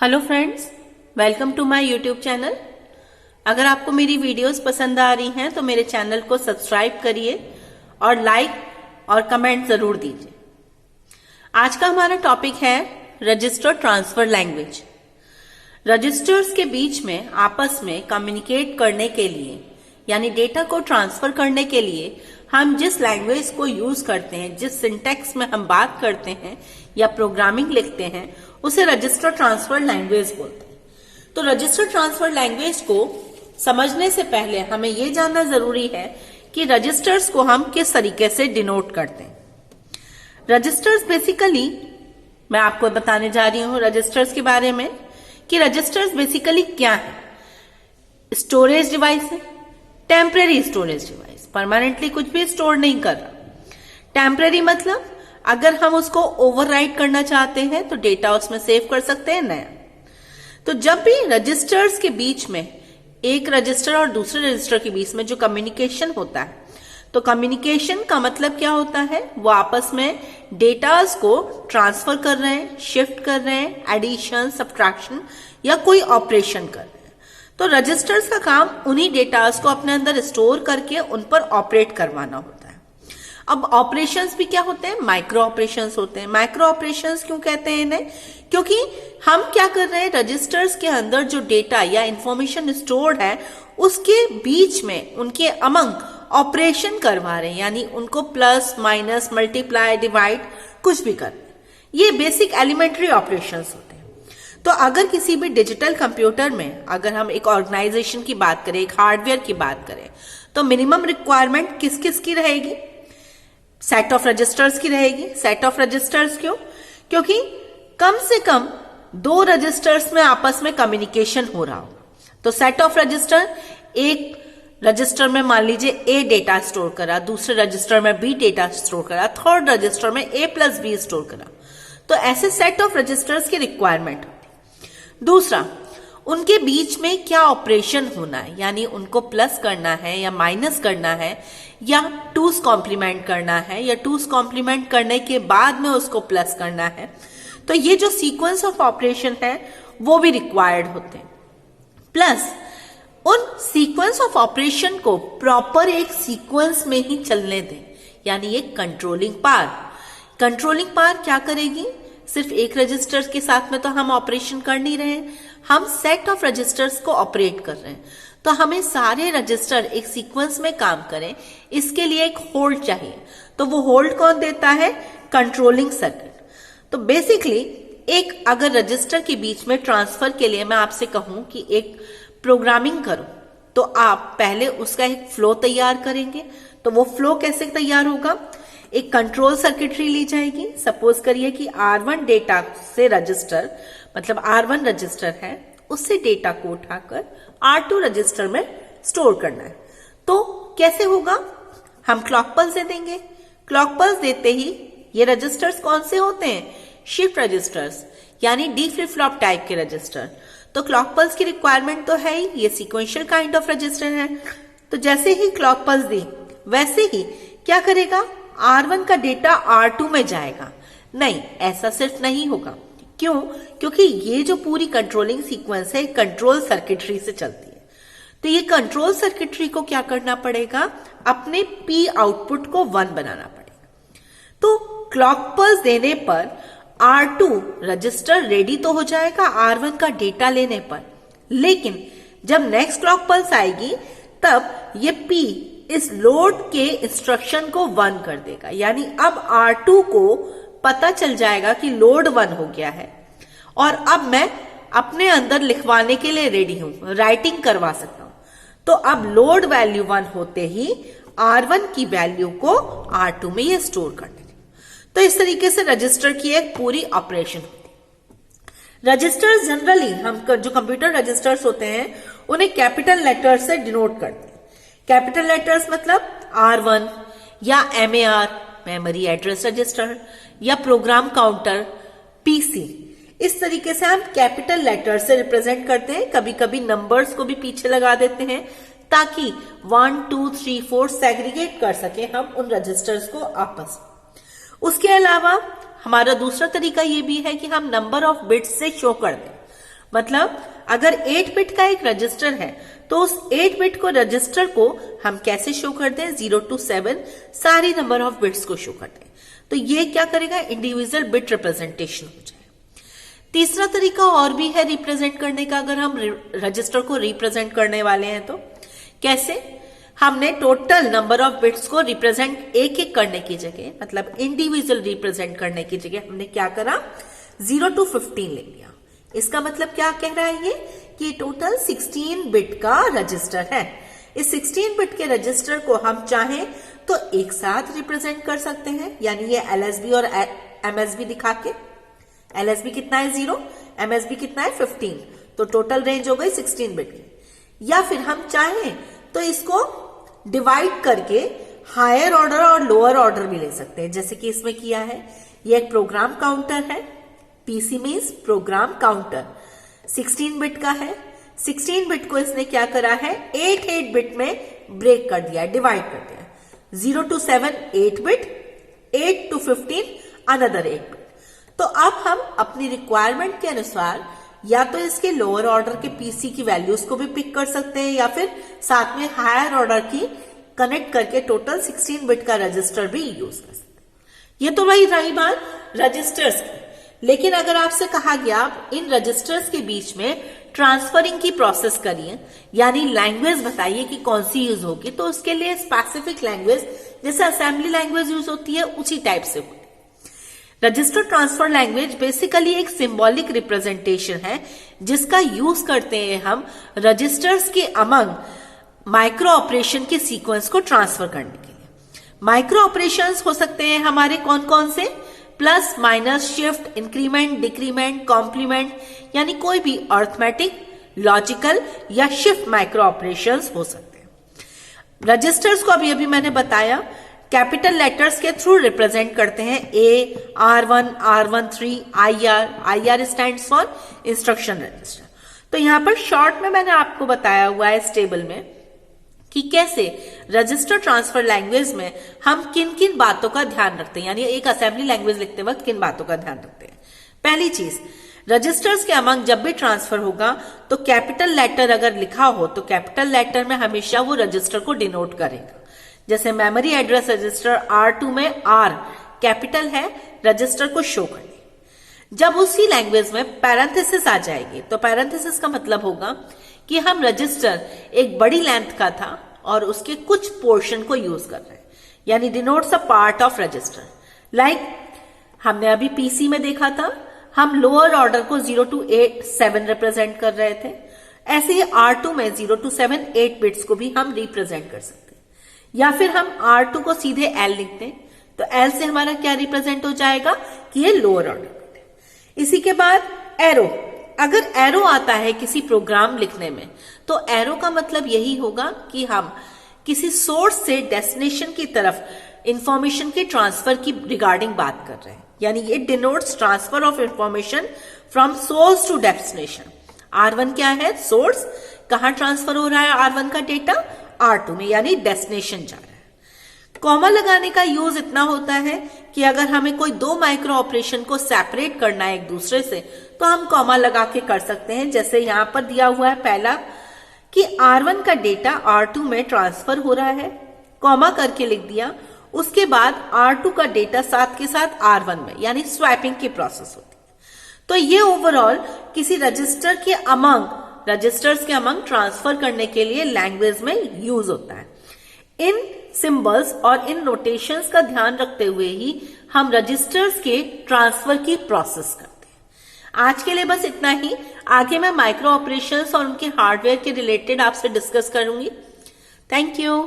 Hello friends, welcome to my YouTube channel. अगर आपको मेरी वीडियोस पसंद आ रही हैं तो मेरे चैनल को सब्सक्राइब करिए और लाइक और कमेंट जरूर दीजिए। आज का हमारा टॉपिक है रजिस्टर ट्रांसफर लैंग्वेज। रजिस्टर्स के बीच में आपस में कम्युनिकेट करने के लिए यानी डेटा को ट्रांसफर करने के लिए हम जिस लैंग्वेज को यूज करते हैं, जिस सिंटैक्स में हम बात करते हैं या प्रोग्रामिंग लिखते हैं, उसे रजिस्टर ट्रांसफर लैंग्वेज बोलते हैं। तो रजिस्टर ट्रांसफर लैंग्वेज को समझने से पहले हमें यह जानना जरूरी है कि रजिस्टर्स को हम किस तरीके से डिनोट करते हैं। रजिस्टर्स बेसिकली, मैं आपको बताने जा रही हूं रजिस्टर्स के बारे में कि रजिस्टर्स बेसिकली क्या है। स्टोरेज डिवाइस है, टेम्परेरी स्टोरेज डिवाइस, परमानेंटली कुछ भी स्टोर नहीं कर रहा। टेम्परेरी मतलब अगर हम उसको ओवरराइट करना चाहते हैं तो डेटा उसमें सेव कर सकते हैं नया। तो जब भी रजिस्टर्स के बीच में, एक रजिस्टर और दूसरे रजिस्टर के बीच में जो कम्युनिकेशन होता है, तो कम्युनिकेशन का मतलब क्या होता है, वो आपस में डेटास को ट्रांसफर कर रहे हैं, शिफ्ट कर रहे हैं, एडिशन, सब्ट्रैक्शन या कोई ऑपरेशन कर रहे हैं। तो रजिस्टर्स का काम उन्हीं डेटास को अपने अंदर स्टोर करके उन पर ऑपरेट करवाना होता है। अब ऑपरेशंस भी क्या होते हैं, माइक्रो ऑपरेशंस होते हैं। माइक्रो ऑपरेशंस क्यों कहते हैं इन्हें, क्योंकि हम क्या कर रहे हैं, रजिस्टर्स के अंदर जो डेटा या इंफॉर्मेशन स्टोर्ड है उसके बीच में उनके अमंग ऑपरेशन करवा रहे हैं, यानी उनको प्लस, माइनस, मल्टीप्लाई, डिवाइड कुछ भी कर रहे हैं। ये बेसिक एलिमेंट्री ऑपरेशंस होते हैं। तो अगर किसी भी डिजिटल कंप्यूटर में, अगर हम एक ऑर्गेनाइजेशन की बात करें, एक हार्डवेयर की बात करें, तो मिनिमम रिक्वायरमेंट किस किस की रहेगी, सेट ऑफ रजिस्टर्स की रहेगी। सेट ऑफ रजिस्टर्स क्यों, क्योंकि कम से कम दो रजिस्टर्स में आपस में कम्युनिकेशन हो रहा होगा। तो सेट ऑफ रजिस्टर, एक रजिस्टर में मान लीजिए ए डेटा स्टोर करा, दूसरे रजिस्टर में बी डेटा स्टोर करा, थर्ड रजिस्टर में ए प्लस बी स्टोर करा। तो ऐसे सेट ऑफ रजिस्टर्स की रिक्वायरमेंट। दूसरा, उनके बीच में क्या ऑपरेशन होना है, यानी उनको प्लस करना है या माइनस करना है या टूस कॉम्प्लीमेंट करना है या टूस कॉम्प्लीमेंट करने के बाद में उसको प्लस करना है। तो ये जो सीक्वेंस ऑफ ऑपरेशन है वो भी रिक्वायर्ड होते हैं। प्लस उन सीक्वेंस ऑफ ऑपरेशन को प्रॉपर एक सीक्वेंस में ही चलने दें, यानी एक कंट्रोलिंग पार। कंट्रोलिंग पार क्या करेगी, सिर्फ एक रजिस्टर के साथ में तो हम ऑपरेशन कर नहीं रहे हैं, हम सेट ऑफ रजिस्टर्स को ऑपरेट कर रहे हैं। तो हमें सारे रजिस्टर एक सीक्वेंस में काम करें, इसके लिए एक होल्ड चाहिए। तो वो होल्ड कौन देता है, कंट्रोलिंग सर्किट। तो बेसिकली एक अगर रजिस्टर के बीच में ट्रांसफर के लिए मैं आपसे कहूं कि एक प्रोग्रामिंग करो, तो आप पहले उसका एक फ्लो तैयार करेंगे। तो वो फ्लो कैसे तैयार होगा, एक कंट्रोल सर्किटरी ली जाएगी। सपोज करिए कि R1 डेटा से रजिस्टर, मतलब R1 रजिस्टर है, उससे डेटा को उठाकर R2 रजिस्टर में स्टोर करना है। तो कैसे होगा, हम क्लॉक पल्स दे देंगे। क्लॉक पल्स देते ही ये रजिस्टर्स कौन से होते हैं, शिफ्ट रजिस्टर्स, यानी डी फ्लिप फ्लॉप टाइप के रजिस्टर। तो क्लॉक पल्स की रिक्वायरमेंट तो है ही, ये सीक्वेंशियल काइंड ऑफ रजिस्टर है। तो जैसे ही क्लॉक पल्स दी, वैसे ही क्या करेगा, R1 का डेटा R2 में जाएगा। नहीं, ऐसा सिर्फ नहीं होगा। क्यों, क्योंकि ये जो पूरी कंट्रोलिंग सीक्वेंस है कंट्रोल सर्किटरी से चलती है। तो ये कंट्रोल सर्किटरी को क्या करना पड़ेगा, अपने P आउटपुट को 1 बनाना पड़ेगा। तो क्लॉक पल्स देने पर R2 रजिस्टर रेडी तो हो जाएगा R1 का डेटा लेने पर, लेकिन जब नेक्स्ट क्लॉक पल्स आएगी तब ये P इस लोड के इंस्ट्रक्शन को 1 कर देगा, यानी अब R2 को पता चल जाएगा कि लोड 1 हो गया है और अब मैं अपने अंदर लिखवाने के लिए रेडी हूं, राइटिंग करवा सकता हूं। तो अब लोड वैल्यू 1 होते ही R1 की वैल्यू को R2 में ये स्टोर कर देगा। तो इस तरीके से रजिस्टर की एक पूरी ऑपरेशन होती है। रजिस्टर्स जनरली, हम जो कंप्यूटर रजिस्टर्स होते हैं उन्हें कैपिटल लेटर से डिनोट करते हैं। कैपिटल लेटर्स मतलब R1 या MAR, मेमोरी एड्रेस रजिस्टर, या प्रोग्राम काउंटर, PC। इस तरीके से हम कैपिटल लेटर से रिप्रेजेंट करते हैं। कभी कभी नंबर्स को भी पीछे लगा देते हैं ताकि 1, 2, 3, 4 सेग्रीगेट कर सके हम उन रजिस्टर्स को आपस में। उसके अलावा हमारा दूसरा तरीका ये भी है कि हम नंबर ऑफ बिट्स से शो कर दें। मतलब अगर 8 बिट का एक रजिस्टर है तो उस 8 बिट को रजिस्टर को हम कैसे शो कर दें, 0 to 7 सारी नंबर ऑफ बिट्स को शो कर दें। तो ये क्या करेगा, इंडिविजुअल बिट रिप्रेजेंटेशन हो जाए। तीसरा तरीका और भी है रिप्रेजेंट करने का, अगर हम रजिस्टर को रिप्रेजेंट करने वाले हैं तो कैसे, हमने टोटल नंबर ऑफ बिट्स को रिप्रेजेंट एक एक करने की जगह, मतलब इंडिविजुअल रिप्रेजेंट करने की जगह हमने क्या करा, 0 to 15 ले लिया। इसका मतलब क्या कह रहा है ये कि टोटल 16 बिट का रजिस्टर है। इस 16 बिट के रजिस्टर को हम चाहें तो एक साथ रिप्रेजेंट कर सकते हैं, यानी ये LSB और MSB दिखा के, LSB कितना है 0, MSB कितना है 15, तो टोटल रेंज हो गई 16 बिट की। या फिर हम चाहें तो इसको डिवाइड करके हायर ऑर्डर और लोअर ऑर्डर भी ले सकते हैं, जैसे कि इसमें किया है। ये एक प्रोग्राम काउंटर है, PC means program counter, 16 bit का है। 16 बिट को इसने क्या करा है, 8 बिट में ब्रेक कर दिया, डिवाइड कर दिया। 0 to 7 8 bit, 8 to 15 another 8 bit. तो अब हम अपनी रिक्वायरमेंट के अनुसार या तो इसके लोअर ऑर्डर के पीसी की वैल्यूज को भी पिक कर सकते हैं, या फिर साथ में हायर ऑर्डर की कनेक्ट करके टोटल 16 बिट का रजिस्टर भी यूज कर सकते हैं। ये तो वही रही बात रजिस्टर्स की। लेकिन अगर आपसे कहा गया आप इन रजिस्टर्स के बीच में ट्रांसफरिंग की प्रोसेस करिए, यानी लैंग्वेज बताइए कि कौन सी यूज होगी, तो उसके लिए स्पेसिफिक लैंग्वेज जैसे असेंबली लैंग्वेज यूज होती है उसी टाइप से होती है। रजिस्टर ट्रांसफर लैंग्वेज बेसिकली एक सिंबॉलिक रिप्रेजेंटेशन है जिसका यूज करते हैं हम रजिस्टर्स के अमंग माइक्रो ऑपरेशन के सीक्वेंस को ट्रांसफर करने के लिए। माइक्रो ऑपरेशंस हो सकते हैं हमारे कौन कौन से, plus, minus, shift, increment, decrement, complement, यानी कोई भी अर्थमेटिक, लॉजिकल या शिफ्ट माइक्रो ऑपरेशंस हो सकते हैं। रजिस्टर्स को अभी मैंने बताया कैपिटल लेटर्स के थ्रू रिप्रेजेंट करते हैं, A, R1, R13, IR stands for instruction register. तो यहां पर शॉर्ट में मैंने आपको बताया हुआ है इस टेबल में कि कैसे रजिस्टर ट्रांसफर लैंग्वेज में हम किन किन बातों का ध्यान रखते हैं, यानी एक असेंबली लैंग्वेज लिखते वक्त किन बातों का ध्यान रखते हैं। पहली चीज, रजिस्टर्स के अमंग जब भी ट्रांसफर होगा तो कैपिटल लेटर अगर लिखा हो तो कैपिटल लेटर में हमेशा वो रजिस्टर को डिनोट करेगा। जैसे मेमोरी एड्रेस रजिस्टर R2 में R कैपिटल है, रजिस्टर को शो करें। जब उसी लैंग्वेज में पैरेंथेसिस आ जाएगी तो पैरेंथेसिस का मतलब होगा कि हम रजिस्टर एक बड़ी लेंथ का था और उसके कुछ पोर्शन को यूज कर रहे हैं, यानी denotes a part of register. Like हमने अभी पीसी में देखा था, हम लोअर ऑर्डर को 0 to 7 रिप्रेजेंट कर रहे थे, ऐसे ही R2 में 0 to 7 8 बिट्स को भी हम रिप्रेजेंट कर सकते हैं। या फिर हम R2 को सीधे L लिखते हैं तो L से हमारा क्या रिप्रेजेंट हो जाएगा कि ये लोअर ऑर्डर है। इसी के बाद एरो, अगर एरो आता है किसी प्रोग्राम लिखने में तो एरो का मतलब यही होगा कि हम किसी सोर्स से डेस्टिनेशन की तरफ इंफॉर्मेशन के ट्रांसफर की रिगार्डिंग बात कर रहे हैं, यानी ये denotes transfer of information from source to destination. R1 क्या है, सोर्स, कहां ट्रांसफर हो रहा है R1 का डेटा, R2 में, यानी डेस्टिनेशन जा रहा है। कॉमा लगाने का यूज इतना होता है कि अगर हमें कोई दो माइक्रो ऑपरेशन को सेपरेट करना है एक दूसरे से तो हम कॉमा लगा के कर सकते हैं। जैसे यहां पर दिया हुआ है पहला कि R1 का डेटा R2 में ट्रांसफर हो रहा है, कॉमा करके लिख दिया, उसके बाद R2 का डेटा साथ के साथ R1 में, यानी स्वैपिंग की प्रोसेस होती है। तो ये ओवरऑल किसी रजिस्टर्स के अमंग ट्रांसफर करने के लिए लैंग्वेज में यूज होता है। इन सिंबल्स और इन नोटेशंस का ध्यान रखते हुए ही हम रजिस्टर्स के ट्रांसफर की प्रोसेस करते हैं। आज के लिए बस इतना ही। आगे मैं माइक्रो ऑपरेशंस और उनके हार्डवेयर के रिलेटेड आपसे डिस्कस करूंगी। Thank you.